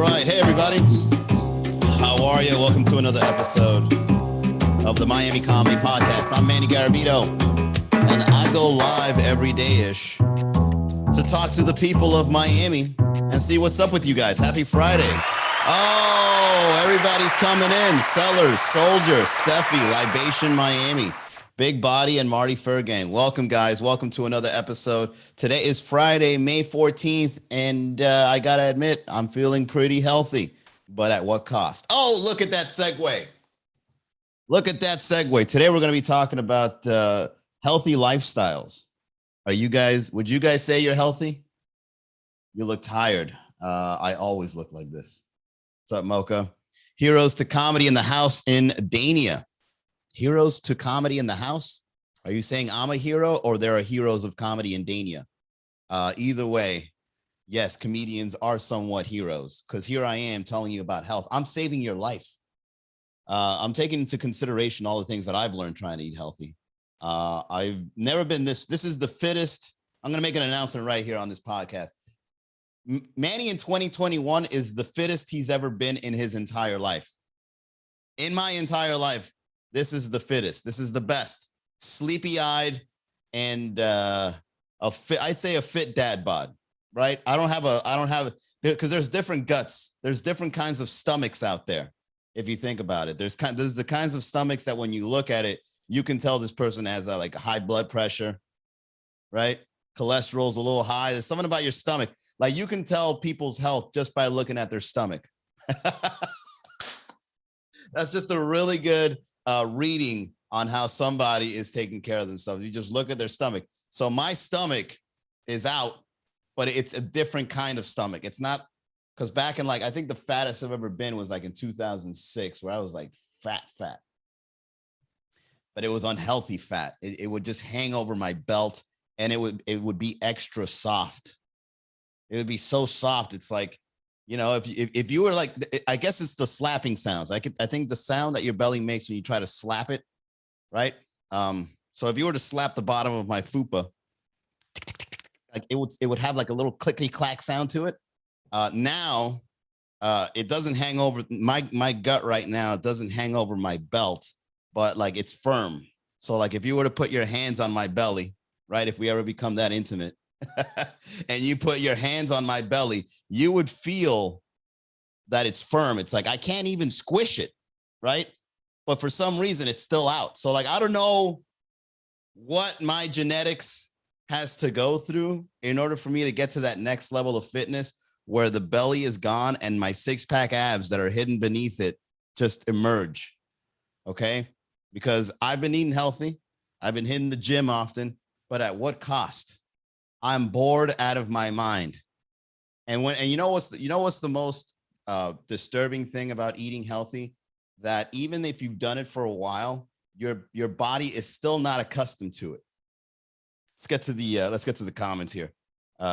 right. Hey, everybody. How are you? Welcome to another episode of the Miami Comedy Podcast. I'm Manny Garavito, and I go live every day-ish to talk to the people of Miami and see what's up with you guys. Happy Friday. Oh, everybody's coming in. Sellers, Soldier, Steffi, Libation, Miami, Big Body, and Marty Fergang. Welcome, guys. Welcome to another episode. Today is Friday, May 14th, and I got to admit, I'm feeling pretty healthy, but at what cost? Oh, look at that segue. Look at that segue. Today, we're going to be talking about healthy lifestyles. Would you guys say you're healthy? You look tired. I always look like this. What's up, Mocha? Heroes to comedy in the house in Dania. Heroes to comedy in the house? Are you saying I'm a hero or there are heroes of comedy in Dania? Either way, yes, comedians are somewhat heroes because here I am telling you about health. I'm saving your life. I'm taking into consideration all the things that I've learned trying to eat healthy. I've never been this is the fittest. I'm going to make an announcement right here on this podcast. Manny in 2021 is the fittest he's ever been in his entire life. In my entire life, this is the fittest. This is the best. Sleepy-eyed and I'd say a fit dad bod, right? I don't have because there's different guts. There's different kinds of stomachs out there. If you think about it, there's the kinds of stomachs that when you look at it, you can tell this person has like high blood pressure, right? Cholesterol's a little high. There's something about your stomach. Like you can tell people's health just by looking at their stomach. That's just a really good reading on how somebody is taking care of themselves. You just look at their stomach. So my stomach is out, but it's a different kind of stomach. It's not because back in I think the fattest I've ever been was like in 2006 where I was like fat. But it was unhealthy fat. It would just hang over my belt and it would be extra soft. It would be so soft. It's like, you know, if you were like, I guess it's the slapping sounds. I think the sound that your belly makes when you try to slap it, right? So if you were to slap the bottom of my fupa, like it would have like a little clickety clack sound to it. Now, it doesn't hang over my gut right now. It doesn't hang over my belt, but like it's firm. So like if you were to put your hands on my belly, right? If we ever become that intimate, and you put your hands on my belly, you would feel that it's firm. It's like I can't even squish it, right? But for some reason, it's still out. So like I don't know what my genetics has to go through in order for me to get to that next level of fitness where the belly is gone and my six-pack abs that are hidden beneath it just emerge, okay? Because I've been eating healthy. I've been hitting the gym often, but at what cost? I'm bored out of my mind. And you know what's the most disturbing thing about eating healthy? That even if you've done it for a while, your body is still not accustomed to it. Let's get to the comments here.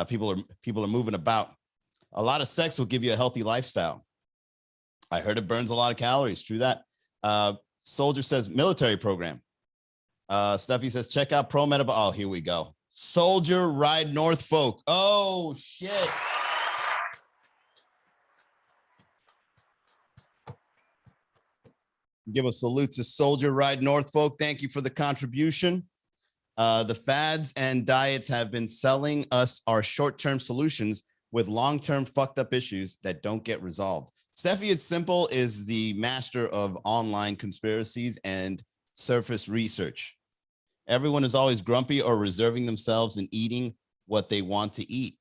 People are moving about. A lot of sex will give you a healthy lifestyle. I heard it burns a lot of calories. True that. Soldier says military program. Steffi says check out Pro Metabolic. Oh, here we go. Soldier Ride Norfolk. Oh, shit. Give a salute to Soldier Ride Norfolk. Thank you for the contribution. The fads and diets have been selling us our short-term solutions with long-term fucked up issues that don't get resolved. Steffi It's Simple is the master of online conspiracies and surface research. Everyone is always grumpy or reserving themselves and eating what they want to eat.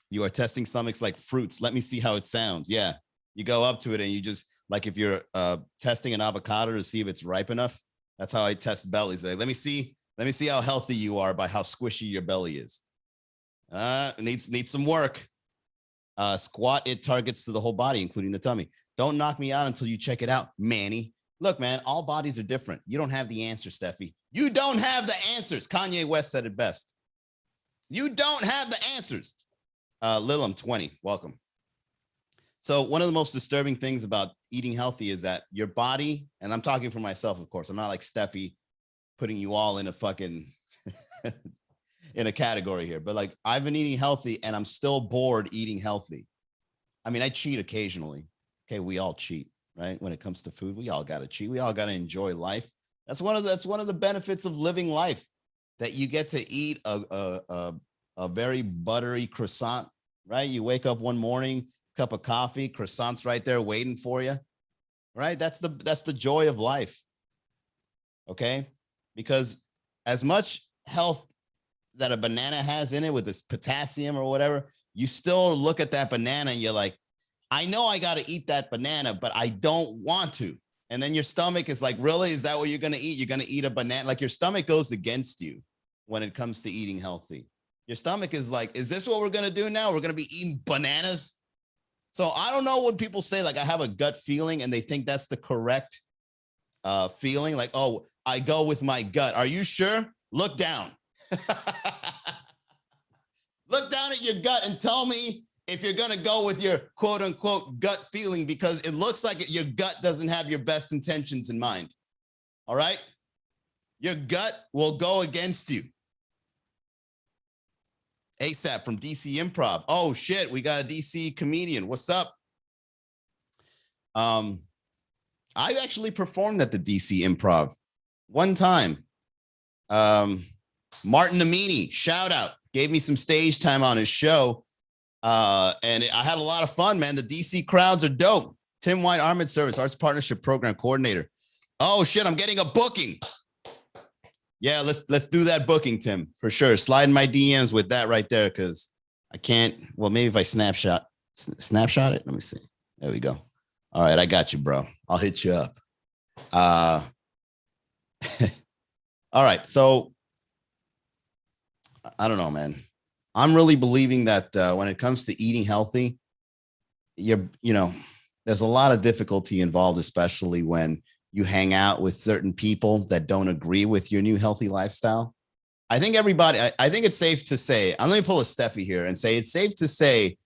You are testing stomachs like fruits. Let me see how it sounds. Yeah, you go up to it and you just, like if you're testing an avocado to see if it's ripe enough, that's how I test bellies. Like, let me see how healthy you are by how squishy your belly is. Needs some work. Squat, it targets to the whole body, including the tummy. Don't knock me out until you check it out, Manny. Look, man, all bodies are different. You don't have the answer, Steffi. You don't have the answers. Kanye West said it best. You don't have the answers. Lilum 20, welcome. So one of the most disturbing things about eating healthy is that your body, and I'm talking for myself, of course, I'm not like Steffi putting you all in a fucking in a category here, but like I've been eating healthy and I'm still bored eating healthy. I mean, I cheat occasionally. Okay, we all cheat, right? When it comes to food, we all got to cheat. We all got to enjoy life. That's one of the benefits of living life, that you get to eat a very buttery croissant, right? You wake up one morning, cup of coffee, croissant's right there waiting for you, right? That's the joy of life. Okay, because as much health that a banana has in it with this potassium or whatever, you still look at that banana and you're like, I know I got to eat that banana, but I don't want to. And then your stomach is like, really? Is that what you're going to eat? You're going to eat a banana? Like, your stomach goes against you when it comes to eating healthy. Your stomach is like, is this what we're going to do now? We're going to be eating bananas? So I don't know what people say, like, I have a gut feeling, and they think that's the correct feeling. Like, oh, I go with my gut. Are you sure? Look down. Look down at your gut and tell me if you're going to go with your quote unquote gut feeling, because it looks like your gut doesn't have your best intentions in mind. All right. Your gut will go against you. ASAP from DC Improv. Oh shit. We got a DC comedian. What's up? I actually performed at the DC Improv one time. Martin Amini, shout out, gave me some stage time on his show. And I had a lot of fun, man. The DC crowds are dope. Tim White, Armored Service, Arts Partnership Program Coordinator. Oh shit, I'm getting a booking. Yeah, let's do that booking, Tim, for sure. Slide in my DMs with that right there, because I can't. Well, maybe if I snapshot it. Let me see. There we go. All right, I got you, bro. I'll hit you up. All right, so I don't know, man. I'm really believing that when it comes to eating healthy, there's a lot of difficulty involved, especially when you hang out with certain people that don't agree with your new healthy lifestyle. I think I think it's safe to say, I'm going to pull a Steffi here and say it's safe to say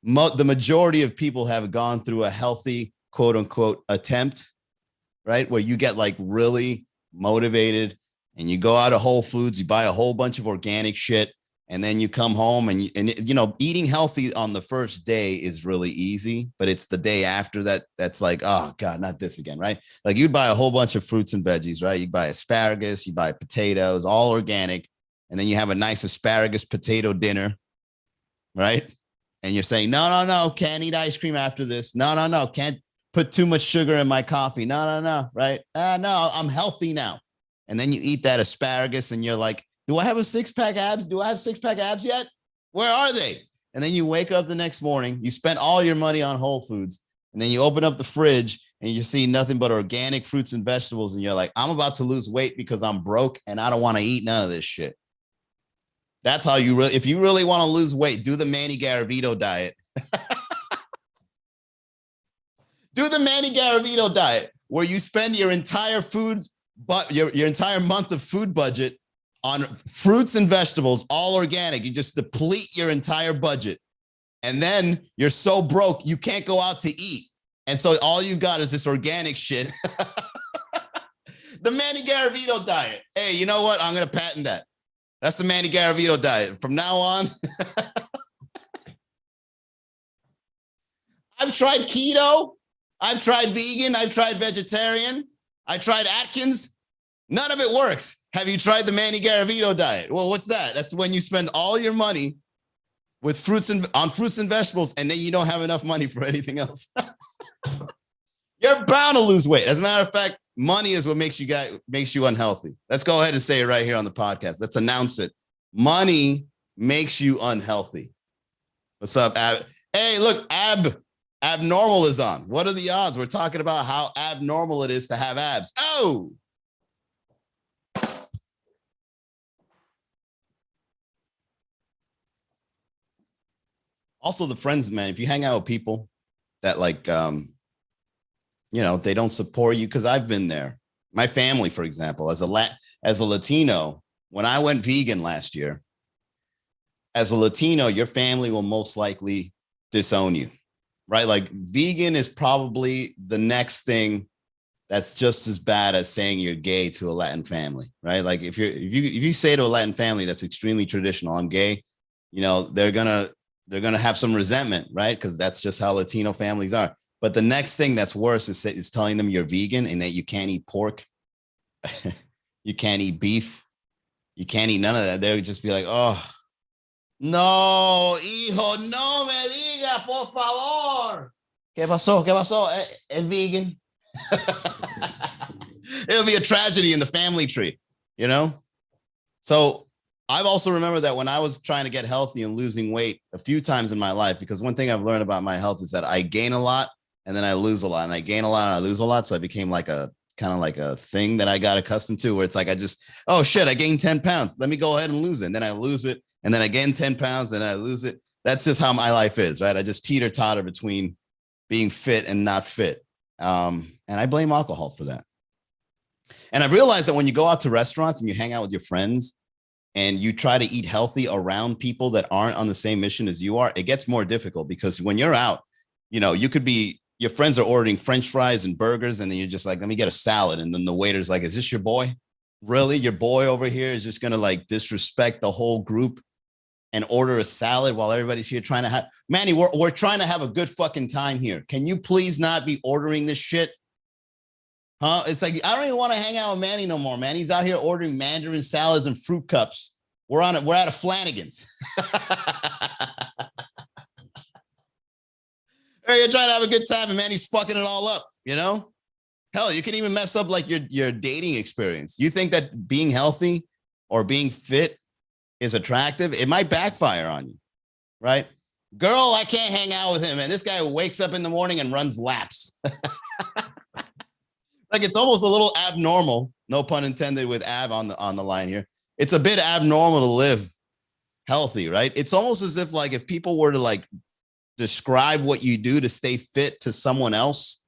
the majority of people have gone through a healthy, quote unquote, attempt, right? Where you get like really motivated and you go out of Whole Foods, you buy a whole bunch of organic shit, and then you come home and eating healthy on the first day is really easy, but it's the day after that's like, oh God, not this again, right? Like, you'd buy a whole bunch of fruits and veggies, right? You buy asparagus, you buy potatoes, all organic, and then you have a nice asparagus potato dinner, right? And you're saying, no, can't eat ice cream after this. No, can't put too much sugar in my coffee. No, right? No, I'm healthy now. And then you eat that asparagus and you're like, do I have a six-pack abs? Do I have six-pack abs yet? Where are they? And then you wake up the next morning, you spent all your money on Whole Foods, and then you open up the fridge and you see nothing but organic fruits and vegetables. And you're like, I'm about to lose weight because I'm broke and I don't want to eat none of this shit. That's how if you really want to lose weight, do the Manny Garavito diet. Do the Manny Garavito diet, where you spend your entire your entire month of food budget on fruits and vegetables, all organic. You just deplete your entire budget. And then you're so broke, you can't go out to eat. And so all you got is this organic shit. The Manny Garavito diet. Hey, you know what? I'm going to patent that. That's the Manny Garavito diet. From now on, I've tried keto. I've tried vegan. I've tried vegetarian. I tried Atkins. None of it works. Have you tried the Manny Garavito diet? Well, what's that? That's when you spend all your money with fruits and vegetables, and then you don't have enough money for anything else. You're bound to lose weight. As a matter of fact, money is what makes you unhealthy. Let's go ahead and say it right here on the podcast. Let's announce it. Money makes you unhealthy. What's up, Ab? Hey, look, Abnormal is on. What are the odds? We're talking about how abnormal it is to have abs. Oh! Also, the friends, man, if you hang out with people that they don't support you, because I've been there. My family, for example, as a Latino, when I went vegan last year, as a Latino, your family will most likely disown you, right? Like, vegan is probably the next thing that's just as bad as saying you're gay to a Latin family, right? Like, if you say to a Latin family that's extremely traditional, I'm gay, they're gonna they're going to have some resentment, right? Because that's just how Latino families are. But the next thing that's worse is telling them you're vegan and that you can't eat pork. You can't eat beef. You can't eat none of that. They would just be like, oh, no, hijo, no me diga, por favor. ¿Qué pasó? ¿Qué pasó? Es vegan. It'll be a tragedy in the family tree, you know? So I've also remembered that when I was trying to get healthy and losing weight a few times in my life, because one thing I've learned about my health is that I gain a lot and then I lose a lot, and I gain a lot and I lose a lot. So I became like a kind of like a thing that I got accustomed to, where it's like, oh shit, I gained 10 pounds. Let me go ahead and lose it. And then I lose it. And then I gain 10 pounds, then I lose it. That's just how my life is, right? I just teeter totter between being fit and not fit. And I blame alcohol for that. And I've realized that when you go out to restaurants and you hang out with your friends and you try to eat healthy around people that aren't on the same mission as you are, it gets more difficult, because when you're out, you know, your friends are ordering French fries and burgers, and then you're just like, let me get a salad. And then the waiter's like, is this your boy? Really? Your boy over here is just going to like disrespect the whole group and order a salad while everybody's here trying to have, Manny, we're trying to have a good fucking time here. Can you please not be ordering this shit? Huh? It's like, I don't even want to hang out with Manny no more. Manny's out here ordering Mandarin salads and fruit cups. We're at a Flanagan's. You're trying to have a good time and Manny's fucking it all up, you know? Hell, you can even mess up like your dating experience. You think that being healthy or being fit is attractive? It might backfire on you, right? Girl, I can't hang out with him. And this guy wakes up in the morning and runs laps. Like, it's almost a little abnormal, no pun intended with ab on the line here. It's a bit abnormal to live healthy, right? It's almost as if like if people were to like describe what you do to stay fit to someone else,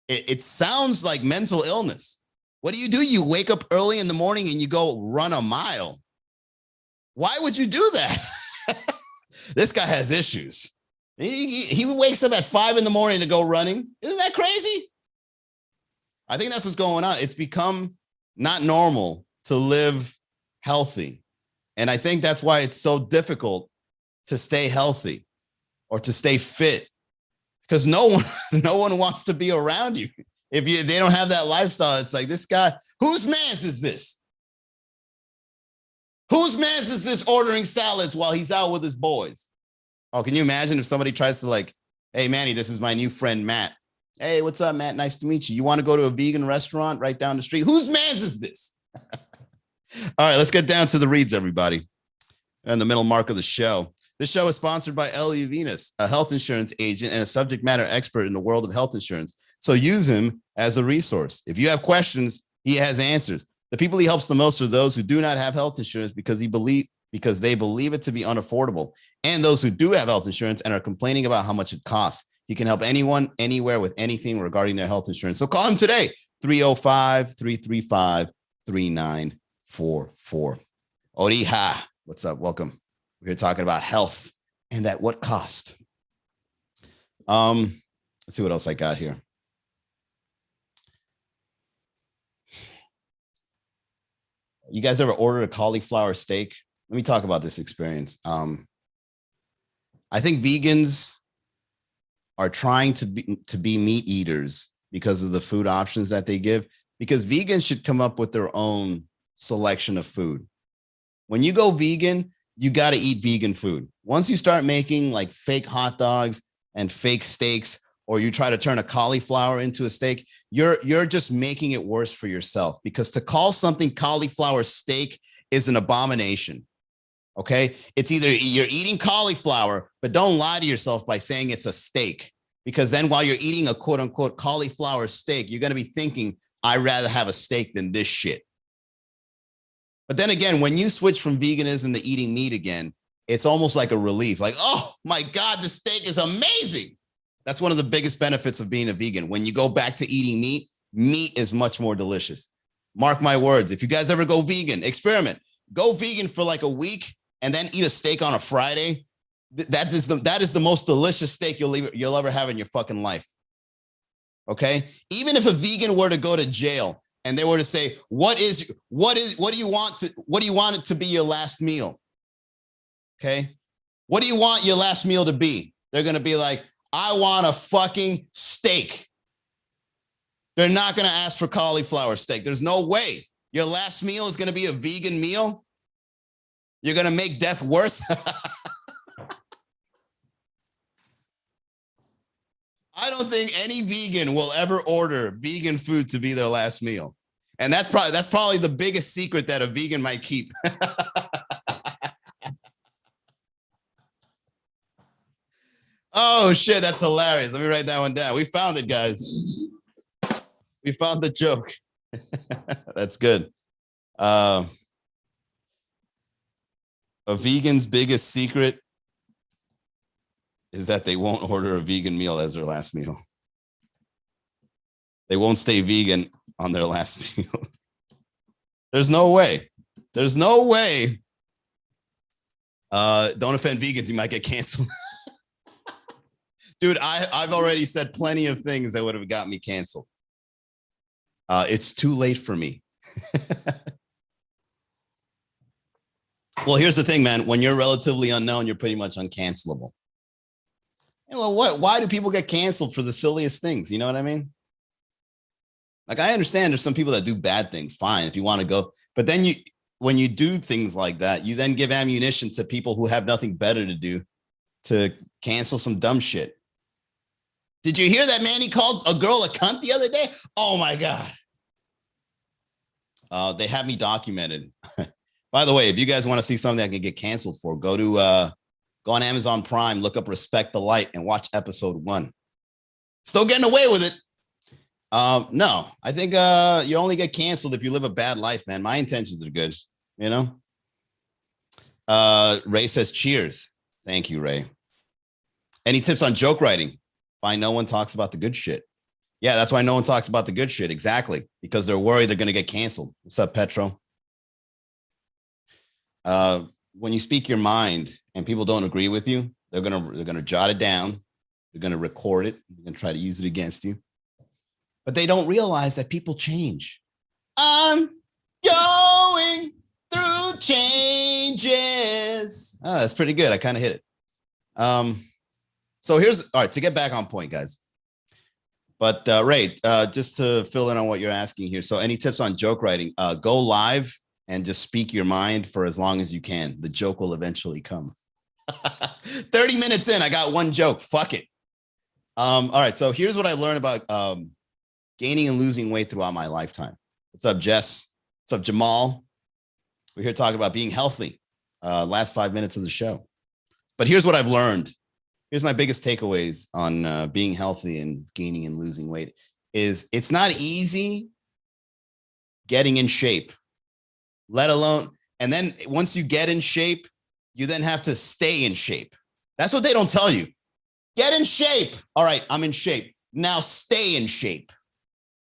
it sounds like mental illness. What do? You wake up early in the morning and you go run a mile. Why would you do that? This guy has issues. He wakes up at 5 in the morning to go running. Isn't that crazy? I think that's what's going on. It's become not normal to live healthy. And I think that's why it's so difficult to stay healthy or to stay fit, because no one wants to be around you. If they don't have that lifestyle, it's like, this guy, whose man's is this? Whose man's is this ordering salads while he's out with his boys? Oh, can you imagine if somebody tries to like, hey, Manny, this is my new friend, Matt. Hey, what's up, Matt? Nice to meet you. You want to go to a vegan restaurant right down the street? Whose man's is this? All right, let's get down to the reads, everybody. And the middle mark of the show. This show is sponsored by Ellie Venus, a health insurance agent and a subject matter expert in the world of health insurance. So use him as a resource. If you have questions, he has answers. The people he helps the most are those who do not have health insurance because they believe it to be unaffordable, and those who do have health insurance and are complaining about how much it costs. He can help anyone, anywhere with anything regarding their health insurance. So call him today, 305-335-3944. Orija, what's up? Welcome. We're here talking about health and at what cost. Let's see what else I got here. You guys ever ordered a cauliflower steak? Let me talk about this experience. I think vegans are trying to be meat eaters because of the food options that they give, because vegans should come up with their own selection of food. When you go vegan, you got to eat vegan food. Once you start making like fake hot dogs and fake steaks, or you try to turn a cauliflower into a steak, you're just making it worse for yourself, because to call something cauliflower steak is an abomination. Okay, it's either you're eating cauliflower, but don't lie to yourself by saying it's a steak, because then while you're eating a quote unquote cauliflower steak, you're going to be thinking, I'd rather have a steak than this shit. But then again, when you switch from veganism to eating meat again, it's almost like a relief. Like, oh my God, the steak is amazing. That's one of the biggest benefits of being a vegan. When you go back to eating meat, meat is much more delicious. Mark my words. If you guys ever go vegan, experiment. Go vegan for like a week and then eat a steak on a Friday. That is the most delicious steak you'll ever have in your fucking life. Okay? Even if a vegan were to go to jail and they were to say, what do you want it to be your last meal? Okay? What do you want your last meal to be? They're going to be like, I want a fucking steak. They're not going to ask for cauliflower steak. There's no way your last meal is going to be a vegan meal. You're going to make death worse. I don't think any vegan will ever order vegan food to be their last meal. And that's probably the biggest secret that a vegan might keep. Oh shit, that's hilarious. Let me write that one down. We found it, guys. We found the joke. That's good. A vegan's biggest secret is that they won't order a vegan meal as their last meal. They won't stay vegan on their last meal. There's no way. There's no way. Don't offend vegans. You might get canceled. Dude, I've already said plenty of things that would have got me canceled. It's too late for me. Well, here's the thing, man. When you're relatively unknown, you're pretty much uncancelable. And well, why do people get canceled for the silliest things? You know what I mean? Like, I understand there's some people that do bad things. Fine, if you want to go. But then when you do things like that, you then give ammunition to people who have nothing better to do to cancel some dumb shit. Did you hear that Manny called a girl a cunt the other day? Oh, my God. They have me documented. By the way, if you guys want to see something I can get canceled for, go on Amazon Prime, look up Respect the Light, and watch episode 1. Still getting away with it. No, I think you only get canceled if you live a bad life, man. My intentions are good, you know? Ray says, cheers. Thank you, Ray. Any tips on joke writing? Why no one talks about the good shit? Yeah, that's why no one talks about the good shit. Exactly. Because they're worried they're going to get canceled. What's up, Petro? When you speak your mind and people don't agree with you, they're gonna jot it down. They're gonna record it. They're gonna try to use it against you. But they don't realize that people change. I'm going through changes. Oh, that's pretty good. I kind of hit it. So all right, to get back on point, guys. But Ray, just to fill in on what you're asking here. So any tips on joke writing? Go live and just speak your mind for as long as you can. The joke will eventually come. 30 minutes in, I got one joke. Fuck it. All right, so here's what I learned about gaining and losing weight throughout my lifetime. What's up, Jess? What's up, Jamal? We're here talking about being healthy. Last 5 minutes of the show. But here's what I've learned. Here's my biggest takeaways on being healthy and gaining and losing weight is it's not easy getting in shape, let alone, and then once you get in shape, you then have to stay in shape. That's what they don't tell you. Get in shape. All right, I'm in shape. Now stay in shape.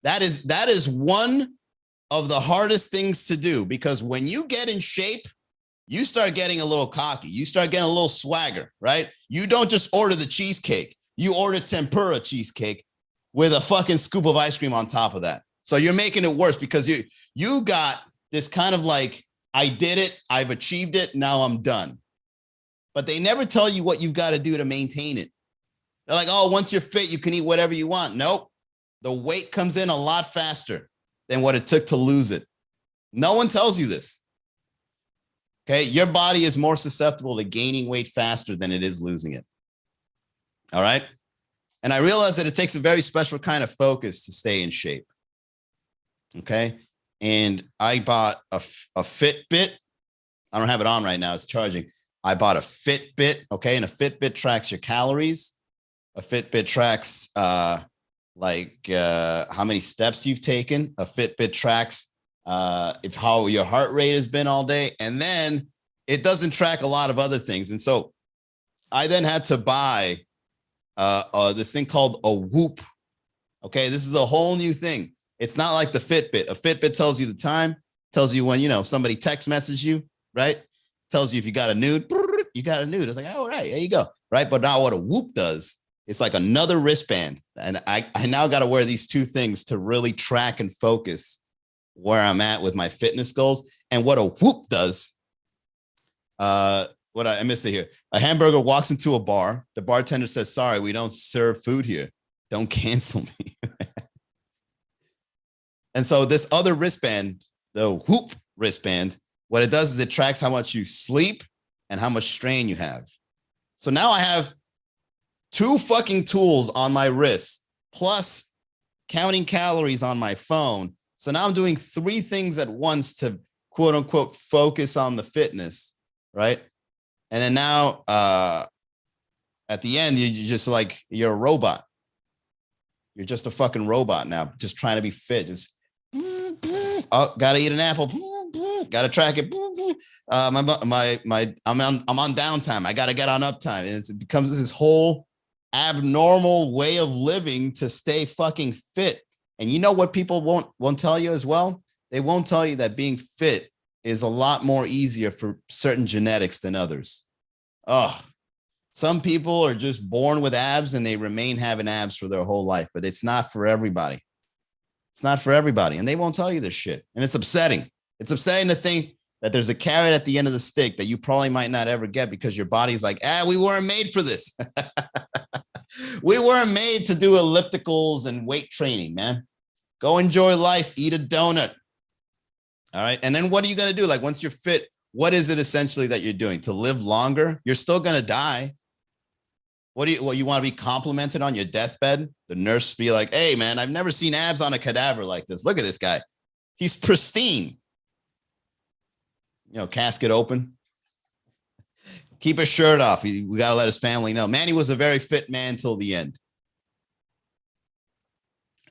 That is one of the hardest things to do, because when you get in shape, you start getting a little cocky. You start getting a little swagger, right? You don't just order the cheesecake. You order tempura cheesecake with a fucking scoop of ice cream on top of that. So you're making it worse because you got this kind of like, I did it, I've achieved it, now I'm done. But they never tell you what you've got to do to maintain it. They're like, oh, once you're fit, you can eat whatever you want. Nope. The weight comes in a lot faster than what it took to lose it. No one tells you this. Okay, your body is more susceptible to gaining weight faster than it is losing it. All right. And I realize that it takes a very special kind of focus to stay in shape. Okay. And I bought a Fitbit. I don't have it on right now. It's charging. I bought a Fitbit. Okay. And a Fitbit tracks your calories. A Fitbit tracks how many steps you've taken. A Fitbit tracks how your heart rate has been all day. And then it doesn't track a lot of other things. And so I then had to buy this thing called a Whoop. Okay. This is a whole new thing. It's not like the Fitbit. A Fitbit tells you the time, tells you when, somebody text message you, right? Tells you if you got a nude, you got a nude. It's like, all right, there you go. Right. But now what a Whoop does, it's like another wristband. And I now got to wear these two things to really track and focus where I'm at with my fitness goals. And what a Whoop does, what I missed it here. A hamburger walks into a bar. The bartender says, sorry, we don't serve food here. Don't cancel me. And so this other wristband, the Whoop wristband, what it does is it tracks how much you sleep and how much strain you have. So now I have 2 fucking tools on my wrist, plus counting calories on my phone. So now I'm doing 3 things at once to quote unquote focus on the fitness, right? And then now at the end, you're just like, you're a robot. You're just a fucking robot now, just trying to be fit. Just, oh, gotta eat an apple. Gotta track it. I'm on downtime. I gotta get on uptime. And it becomes this whole abnormal way of living to stay fucking fit. And you know what people won't tell you as well? They won't tell you that being fit is a lot more easier for certain genetics than others. Oh, some people are just born with abs and they remain having abs for their whole life, but it's not for everybody. It's not for everybody. And they won't tell you this shit. And it's upsetting. It's upsetting to think that there's a carrot at the end of the stick that you probably might not ever get because your body's like, we weren't made for this. We weren't made to do ellipticals and weight training, man. Go enjoy life. Eat a donut. All right. And then what are you going to do? Like once you're fit, what is it essentially that you're doing? To live longer? You're still going to die. What you want to be complimented on your deathbed? The nurse be like, hey, man, I've never seen abs on a cadaver like this. Look at this guy. He's pristine. You know, casket open. Keep his shirt off. We got to let his family know. Manny was a very fit man till the end.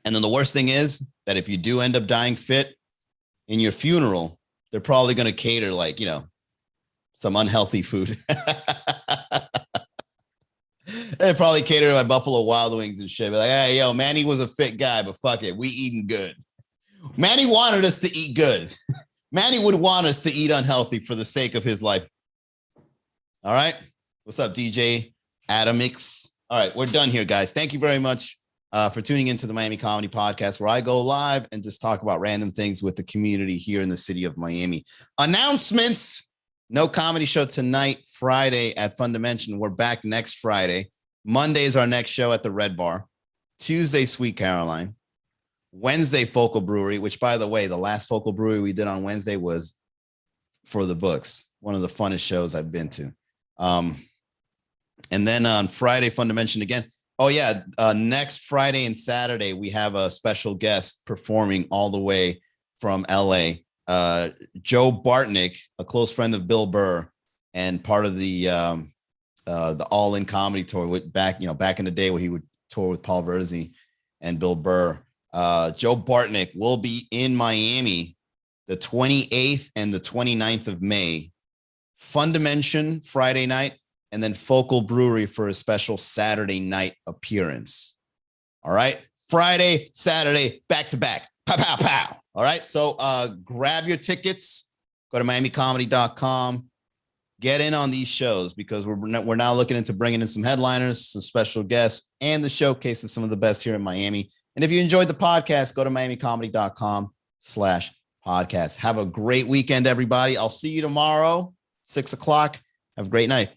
And then the worst thing is that if you do end up dying fit in your funeral, they're probably going to cater like, you know, some unhealthy food. They probably cater to my Buffalo Wild Wings and shit. But like, hey, yo, Manny was a fit guy, but fuck it. We eating good. Manny wanted us to eat good. Manny would want us to eat unhealthy for the sake of his life. All right. What's up, DJ Adamix? All right. We're done here, guys. Thank you very much for tuning into the Miami Comedy Podcast, where I go live and just talk about random things with the community here in the city of Miami. Announcements. No comedy show tonight, Friday at Fundimension. We're back next Friday. Monday is our next show at the Red Bar. Tuesday, Sweet Caroline. Wednesday, Focal Brewery, which, by the way, the last Focal Brewery we did on Wednesday was for the books. One of the funnest shows I've been to. And then on Friday, Fundimension again. Oh, yeah. Next Friday and Saturday, we have a special guest performing all the way from LA. Joe Bartnick, a close friend of Bill Burr and part of the All In Comedy Tour back in the day when he would tour with Paul Verzi and Bill Burr. Joe Bartnick will be in Miami the 28th and the 29th of May. Fundimension Friday night, and then Focal Brewery for a special Saturday night appearance. All right. Friday, Saturday, back to back. Pow, pow, pow. All right. So grab your tickets. Go to miamicomedy.com. Get in on these shows because we're now looking into bringing in some headliners, some special guests, and the showcase of some of the best here in Miami. And if you enjoyed the podcast, go to miamicomedy.com/podcast. Have a great weekend, everybody. I'll see you tomorrow, 6:00. Have a great night.